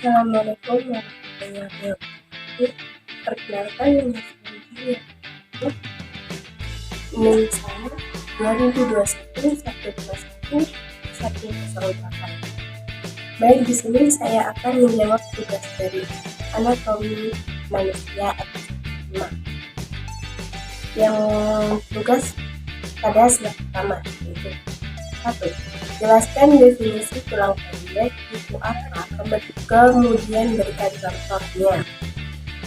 Assalamualaikum warahmatullahi wabarakatuh. Perkenalkan nama saya NIM saya 2021-121-108. Baik, di sini saya akan menjawab tugas dari anatomi manusia episode 5. Yang tugas pada slide pertama yaitu 1. Jelaskan definisi tulang pendek itu apa, kemudian berikan contohnya.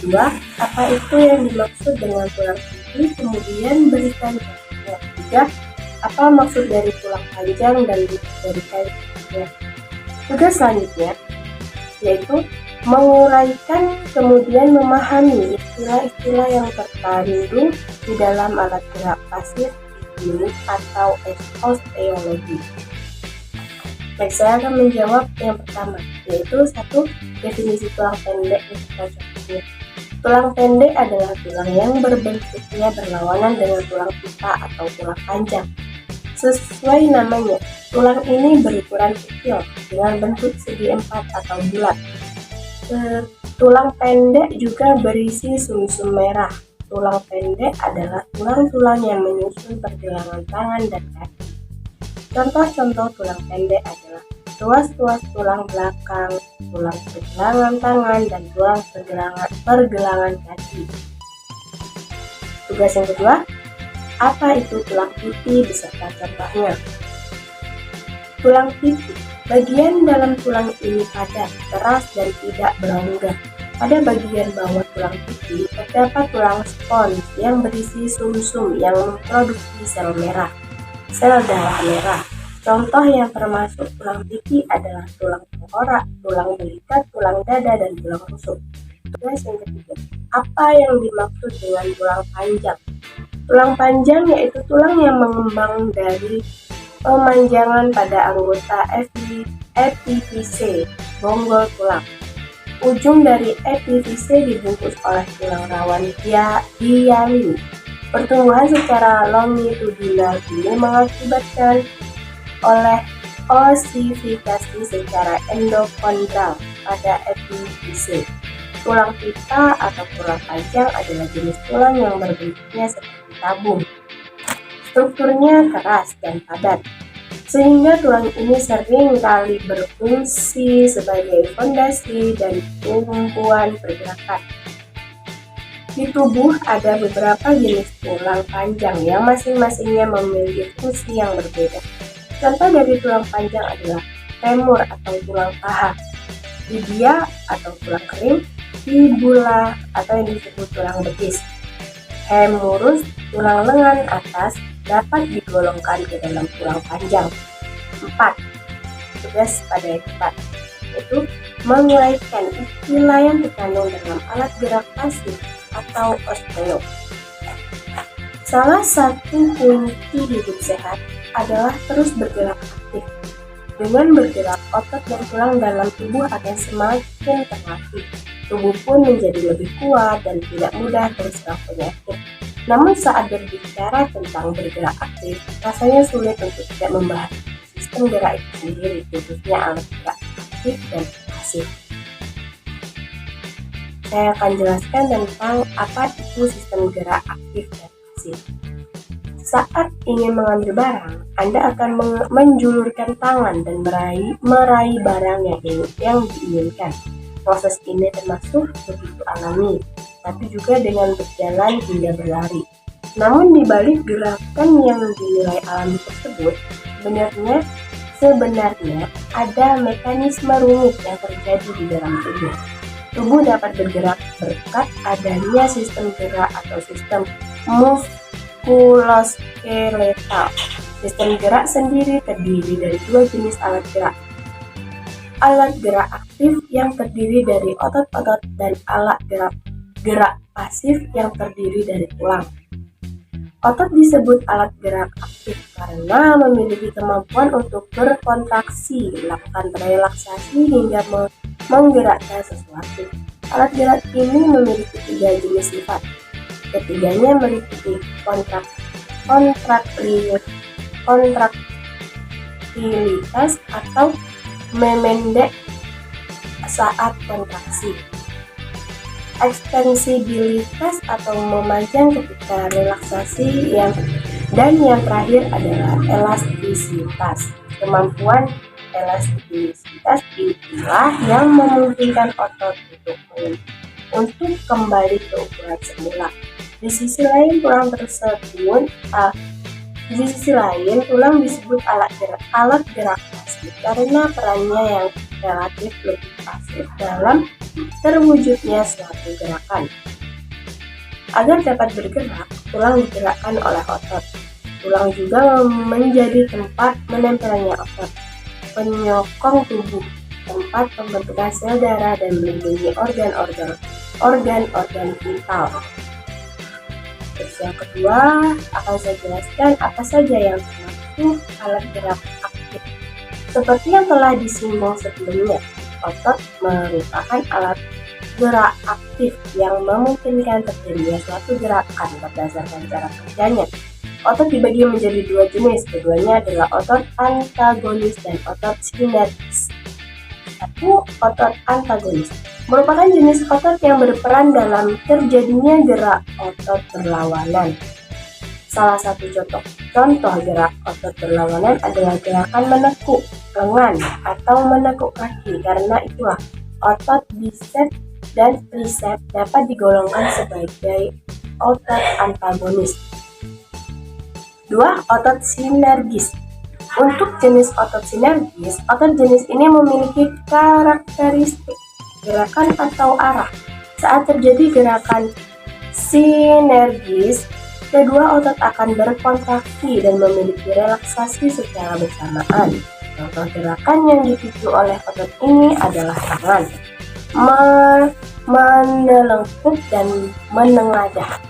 2. Apa itu yang dimaksud dengan tulang pipih, kemudian berikan contohnya. 3. Apa maksud dari tulang panjang dan berikan contohnya. Tugas selanjutnya yaitu menguraikan kemudian memahami istilah-istilah yang terkandung di dalam alat gerak pasif unit atau osteologi. Baik, saya akan menjawab yang pertama, yaitu 1. Definisi tulang pendek yang kita contohnya. Tulang pendek adalah tulang yang berbentuknya berlawanan dengan tulang pita atau tulang panjang. Sesuai namanya, tulang ini berukuran kecil dengan bentuk segi empat atau bulat. Tulang pendek juga berisi sumsum merah. Tulang pendek adalah tulang-tulang yang menyusun pergelangan tangan dan kaki. Contoh-contoh tulang pendek adalah ruas-ruas tulang belakang, tulang pergelangan tangan, dan tulang pergelangan kaki. Tugas yang kedua, apa itu tulang pipi beserta contohnya. Tulang pipi, bagian dalam tulang ini padat, keras, dan tidak berongga. Pada bagian bawah tulang pipi terdapat tulang spons yang berisi sumsum yang memproduksi sel merah, sel darah merah. Contoh yang termasuk tulang pipi adalah tulang tengkorak, tulang belikat, tulang dada, dan tulang rusuk. Tugas yang ketiga, apa yang dimaksud dengan tulang panjang? Tulang panjang yaitu tulang yang mengembang dari pemanjangan pada anggota epifise, bonggol tulang. Ujung dari epifise dibungkus oleh tulang rawan hialin. Pertumbuhan secara longitudinal ini mengakibatkan oleh osifikasi secara endokondral pada epifise. Tulang pita atau tulang panjang adalah jenis tulang yang berbentuknya seperti tabung. Strukturnya keras dan padat, sehingga tulang ini sering kali berfungsi sebagai fondasi dan tumpuan pergerakan. Di tubuh ada beberapa jenis tulang panjang yang masing-masingnya memiliki fungsi yang berbeda. Contoh dari tulang panjang adalah femur atau tulang paha, tibia atau tulang kering, fibula atau yang disebut tulang betis, hemorus, tulang lengan atas, dapat digolongkan ke dalam tulang panjang. 4. Tugas pada yang keempat yaitu menguraikan istilah yang terkandung dalam alat gerak pasif atau osteo. Salah satu kunci hidup sehat adalah terus bergerak aktif. Dengan bergerak, otot dan tulang dalam tubuh akan semakin terlatih. Tubuh pun menjadi lebih kuat dan tidak mudah terserang penyakit. Namun saat berbicara tentang bergerak aktif, rasanya sulit untuk tidak membahas sistem gerak itu sendiri, khususnya alat gerak aktif dan pasif. Saya akan jelaskan tentang apa itu sistem gerak aktif dan pasif. Saat ingin mengambil barang, Anda akan menjulurkan tangan dan meraih barang yang diinginkan. Proses ini termasuk begitu alami, tapi juga dengan berjalan hingga berlari. Namun di balik gerakan yang dinilai alami tersebut, sebenarnya ada mekanisme rumit yang terjadi di dalam tubuh. Tubuh dapat bergerak berkat adanya sistem gerak atau sistem muskuloskeletal. Sistem gerak sendiri terdiri dari dua jenis alat gerak. Alat gerak aktif yang terdiri dari otot-otot dan alat gerak pasif yang terdiri dari tulang. Otot disebut alat gerak aktif karena memiliki kemampuan untuk berkontraksi, melakukan relaksasi hingga menggerakkan sesuatu. Alat gerak ini memiliki 3 jenis sifat. Ketiganya meliputi kontraktilitas atau memendek saat kontraksi. Ekstensibilitas atau memanjang ketika relaksasi, yang terakhir adalah elastisitas. Kemampuan elastisitas itulah yang memungkinkan otot untuk kembali ke ukuran semula. Di sisi lain, tulang disebut alat gerak pasif karena perannya yang relatif lebih pasif dalam terwujudnya suatu gerakan. Agar dapat bergerak, tulang digerakkan oleh otot. Tulang juga menjadi tempat menempelnya otot, penyokong tubuh, tempat pembentukan sel darah, dan melindungi organ-organ vital. Terus yang kedua, akan saya jelaskan apa saja yang termasuk alat gerak aktif. Seperti yang telah disinggung sebelumnya, otot merupakan alat gerak aktif yang memungkinkan terjadinya suatu gerakan berdasarkan cara kerjanya. Otot dibagi menjadi dua jenis, keduanya adalah otot antagonis dan otot sinergis. Satu, otot antagonis merupakan jenis otot yang berperan dalam terjadinya gerak otot berlawanan. Salah satu contoh gerak otot berlawanan adalah gerakan menekuk lengan atau menekuk kaki. Karena itulah otot bisep dan trisep dapat digolongkan sebagai otot antagonis. 2. Otot sinergis. Untuk jenis otot sinergis, otot jenis ini memiliki karakteristik gerakan atau arah. Saat terjadi gerakan sinergis, kedua otot akan berkontraksi dan memiliki relaksasi secara bersamaan. Contoh gerakan yang dipicu oleh otot ini adalah tangan, menelengkup, dan menengadah.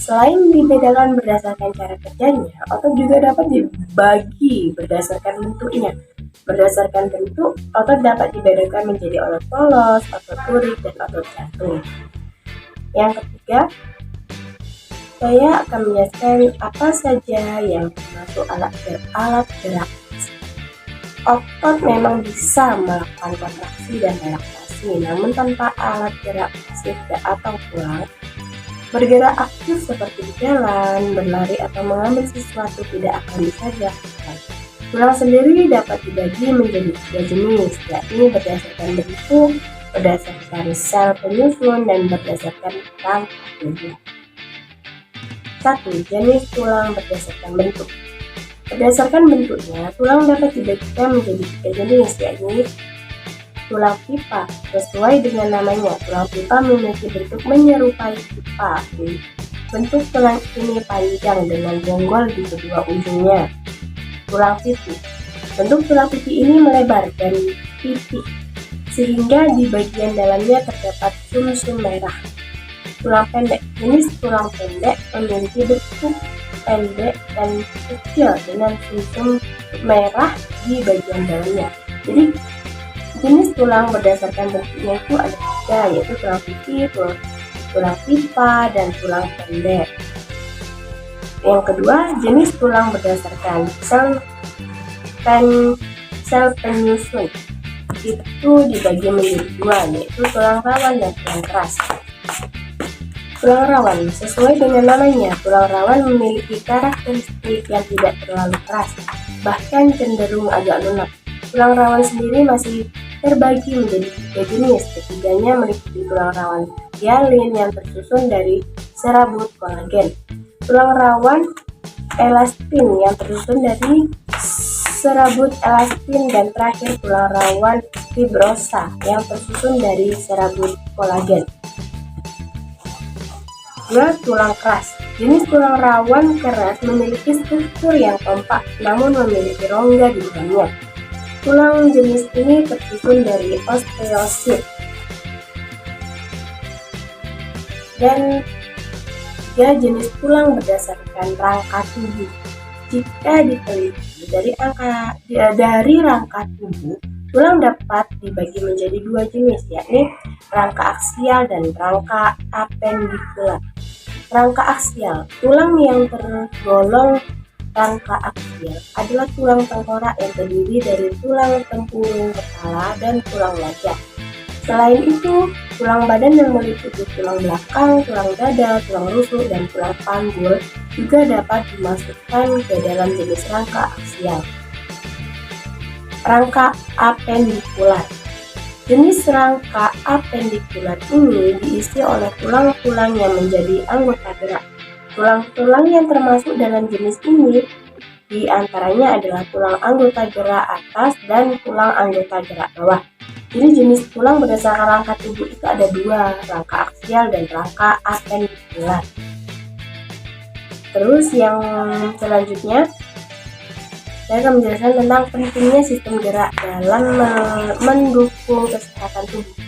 Selain dibedakan berdasarkan cara kerjanya, otot juga dapat dibagi berdasarkan bentuknya. Berdasarkan bentuk, otot dapat dibedakan menjadi otot polos, otot lurik, dan otot jantung. Yang ketiga, saya akan menjelaskan apa saja yang termasuk alat gerak. Otot memang bisa melakukan kontraksi dan relaksasi, namun tanpa alat gerak pasif atau tulang, bergerak aktif seperti berjalan, berlari, atau mengambil sesuatu tidak akan bisa dilakukan. Tulang sendiri dapat dibagi menjadi 3 jenis, yakni berdasarkan bentuk, berdasarkan sel penyusun, dan berdasarkan rangka tubuh. 1. Jenis tulang berdasarkan bentuk. Berdasarkan bentuknya, tulang dapat dibagikan menjadi 3 jenis, yakni tulang pipa. Sesuai dengan namanya, tulang pipa memiliki bentuk menyerupai pipa. Bentuk tulang ini panjang dengan bonggol di kedua ujungnya. Tulang pipi. Bentuk tulang pipi ini melebar dan pipih, sehingga di bagian dalamnya terdapat sumsum merah. Tulang pendek. Jenis tulang pendek memiliki bentuk pendek dan kecil dengan sumsum merah di bagian dalamnya. Jadi jenis tulang berdasarkan bentuknya itu ada 3, yaitu tulang pipi, tulang pipa, dan tulang pendek. Yang kedua, jenis tulang berdasarkan sel penyusun. Itu dibagi menjadi 2, yaitu tulang rawan dan tulang keras. Tulang rawan, sesuai dengan namanya, tulang rawan memiliki karakteristik yang tidak terlalu keras, bahkan cenderung agak lunak. Tulang rawan sendiri masih terbagi menjadi 3 jenis. Ketiganya meliputi tulang rawan hialin yang tersusun dari serabut kolagen, tulang rawan elastin yang tersusun dari serabut elastin, dan terakhir tulang rawan fibrosa yang tersusun dari serabut kolagen. 2. Tulang keras. Jenis tulang rawan keras memiliki struktur yang kompak namun memiliki rongga di dalamnya. Tulang jenis ini tersusun dari osteosit. Dan 3. Jenis tulang berdasarkan rangka tubuh. Jika diteliti dari rangka tubuh, tulang dapat dibagi menjadi 2 jenis, yakni rangka aksial dan rangka apendikular. Rangka aksial, tulang yang tergolong rangka aksial adalah tulang tengkorak yang terdiri dari tulang tempurung kepala dan tulang wajah. Selain itu, tulang badan yang meliputi tulang belakang, tulang dada, tulang rusuk, dan tulang panggul juga dapat dimasukkan ke dalam jenis rangka aksial. Rangka apendikular. Jenis rangka apendikular ini diisi oleh tulang-tulang yang menjadi anggota gerak. Tulang-tulang yang termasuk dalam jenis ini di antaranya adalah tulang anggota gerak atas dan tulang anggota gerak bawah. Jadi jenis tulang berdasarkan rangka tubuh itu ada dua, rangka aksial dan rangka apendikular. Terus yang selanjutnya, saya akan menjelaskan tentang pentingnya sistem gerak dalam mendukung kesehatan tubuh.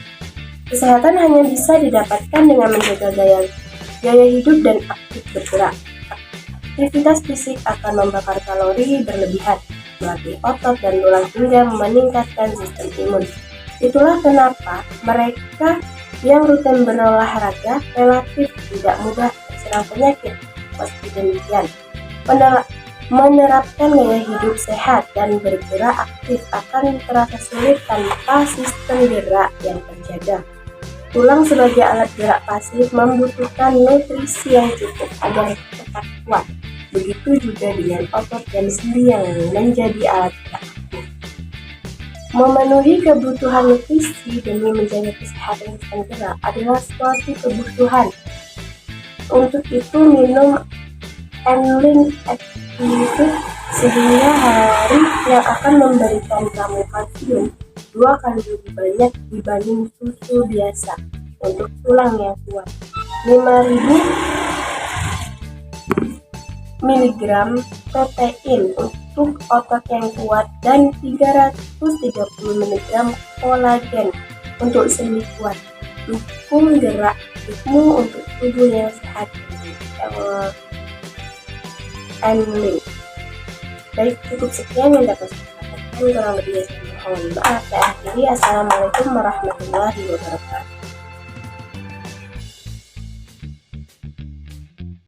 Kesehatan hanya bisa didapatkan dengan menjaga gaya hidup dan aktif bergerak. Aktivitas fisik akan membakar kalori berlebihan, melatih otot dan tulang hingga meningkatkan sistem imun. Itulah kenapa mereka yang rutin berolahraga relatif tidak mudah terserang penyakit. Meski demikian, menerapkan gaya hidup sehat dan bergerak aktif akan terasa sulit tanpa sistem gerak yang terjaga. Tulang sebagai alat gerak pasif membutuhkan nutrisi yang cukup agar tetap kuat. Begitu juga dengan otot dan sendi yang menjadi alat gerak aktif. Memenuhi kebutuhan nutrisi demi menjaga kesehatan sistem gerak adalah suatu kebutuhan. Untuk itu, minum Enlin Activit sehingga hari yang akan memberikan kamu kalsium 2 kali lebih banyak dibanding susu biasa untuk tulang yang kuat. 5.000 mg protein untuk otot yang kuat dan 330 mg kolagen untuk sendi kuat. Dukung gerak tubuhmu untuk tubuh yang sehat. Enlin. Baik, cukup sekian yang dapat saya katakan. Kurang lebihnya saya mohon maaf. Saya akhiri. Assalamualaikum warahmatullahi wabarakatuh.